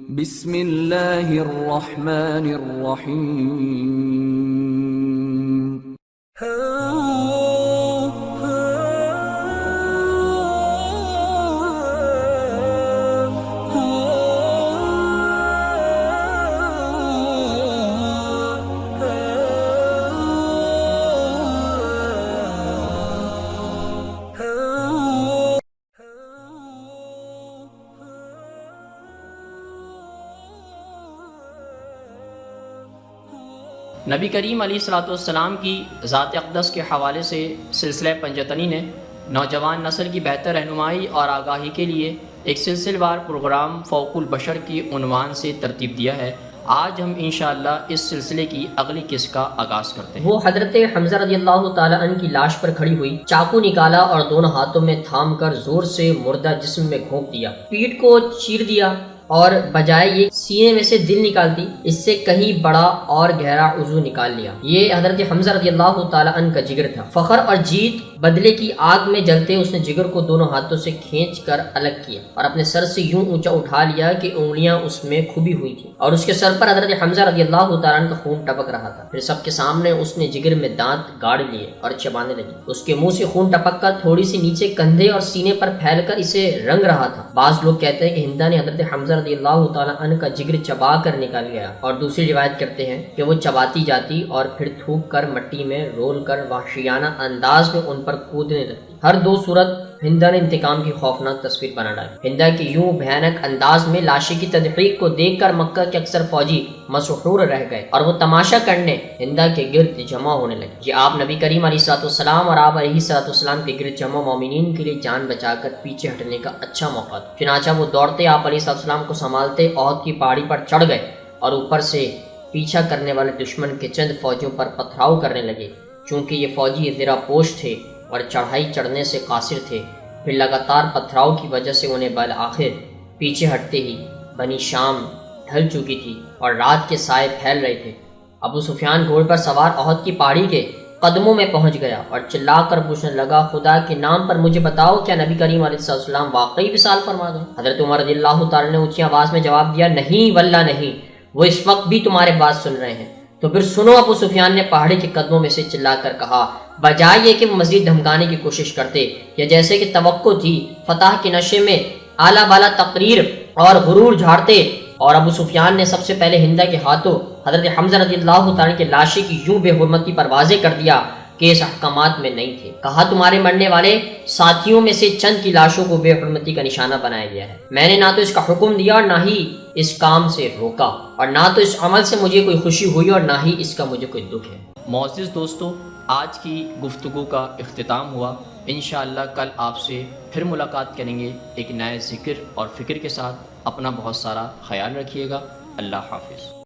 بسم اللہ الرحمن الرحیم۔ نبی کریم علیہ الصلوۃ والسلام کی ذات اقدس کے حوالے سے سلسلہ پنجتنی نے نوجوان نسل کی بہتر رہنمائی اور آگاہی کے لیے ایک سلسلہ وار پروگرام فوق البشر کی عنوان سے ترتیب دیا ہے۔ آج ہم انشاءاللہ اس سلسلے کی اگلی قسط کا آغاز کرتے ہیں۔ وہ حضرت حمزہ رضی اللہ تعالی عنہ کی لاش پر کھڑی ہوئی، چاقو نکالا اور دونوں ہاتھوں میں تھام کر زور سے مردہ جسم میں گھونپ دیا، پیٹھ کو چیر دیا اور بجائے یہ سینے میں سے دل نکال دی، اس سے کہیں بڑا اور گہرا عضو نکال لیا۔ یہ حضرت حمزہ رضی اللہ تعالی عنہ کا جگر تھا۔ فخر اور جیت بدلے کی آگ میں جلتے اس نے جگر کو دونوں ہاتھوں سے کھینچ کر الگ کیا اور اپنے سر سے یوں اونچا اٹھا لیا کہ انگلیاں اس میں کھبی ہوئی تھی اور اس کے سر پر حضرت حمزہ رضی اللہ تعالی عنہ کا خون ٹپک رہا تھا۔ پھر سب کے سامنے اس نے جگر میں دانت گاڑ لیے اور چبانے لگی۔ اس کے منہ سے خون ٹپک کر تھوڑی سی نیچے کندھے اور سینے پر پھیل کر اسے رنگ رہا تھا۔ بعض لوگ کہتے ہیں کہ ہندا نے حضرت حمزہ رضی اللہ تعالی عنہ کا جگر چبا کر نکال گیا، اور دوسری روایت کرتے ہیں کہ وہ چباتی جاتی اور پھر تھوک کر مٹی میں رول کر وحشیانہ انداز میں ان پر کودنے لگتی۔ ہر دو صورت ہندا نے انتقام کی خوفناک تصویر بنا ڈالی۔ ہندا کی یوں بھیانک انداز میں لاشی کی تدقیق کو دیکھ کر مکہ کے اکثر فوجی مسحور رہ گئے اور وہ تماشا کرنے ہندا کے گرد جمع ہونے لگے۔ یہ آپ نبی کریم علیہ الصلوۃ والسلام اور آپ علیہ الصلوۃ والسلام کے گرد جمع مومنین کے لیے جان بچا کر پیچھے ہٹنے کا اچھا موقع تھا۔ چنانچہ وہ دوڑتے آپ علیہ الصلوۃ والسلام کو سنبھالتے احد کی پہاڑی پر چڑھ گئے اور اوپر سے پیچھا کرنے والے دشمن کے چند فوجیوں پر پتھراؤ کرنے لگے۔ چونکہ یہ فوجی زرہ پوش تھے اور چڑھائی چڑھنے سے قاصر تھے، پھر لگاتار پتھراؤ کی وجہ سے انہیں بالآخر پیچھے ہٹتے ہی بنی شام ڈھل چکی تھی اور رات کے سائے پھیل رہے تھے۔ ابو سفیان گھوڑے پر سوار احد کی پہاڑی کے قدموں میں پہنچ گیا اور چلا کر پوچھنے لگا، خدا کے نام پر مجھے بتاؤ، کیا نبی کریم علیہ السلام واقعی وصال فرما گئے؟ حضرت عمر رضی اللہ تعالی نے اونچی آواز میں جواب دیا، نہیں واللہ نہیں، وہ اس وقت بھی تمہارے بات سن رہے ہیں۔ تو پھر سنو، ابو سفیان نے پہاڑی کے قدموں میں سے چلا کر کہا، بجائے یہ کہ وہ مزید دھمکانے کی کوشش کرتے یا جیسے کہ توقع تھی فتح کے نشے میں اعلیٰ بالا تقریر اور غرور جھاڑتے، اور ابو سفیان نے سب سے پہلے ہندا کے ہاتھوں حضرت حمزہ رضی اللہ تعالی کے لاشی کی یوں بے حرمتی پر واضح کر دیا کہ اس احکامات میں نہیں تھے۔ کہا، تمہارے مرنے والے ساتھیوں میں سے چند کی لاشوں کو بے حرمتی کا نشانہ بنایا گیا ہے۔ میں نے نہ تو اس کا حکم دیا اور نہ ہی اس کام سے روکا، اور نہ تو اس عمل سے مجھے کوئی خوشی ہوئی اور نہ ہی اس کا مجھے کوئی دکھ ہے۔ معزز دوستو، آج کی گفتگو کا اختتام ہوا۔ انشاءاللہ کل آپ سے پھر ملاقات کریں گے ایک نئے ذکر اور فکر کے ساتھ۔ اپنا بہت سارا خیال رکھیے گا۔ اللہ حافظ۔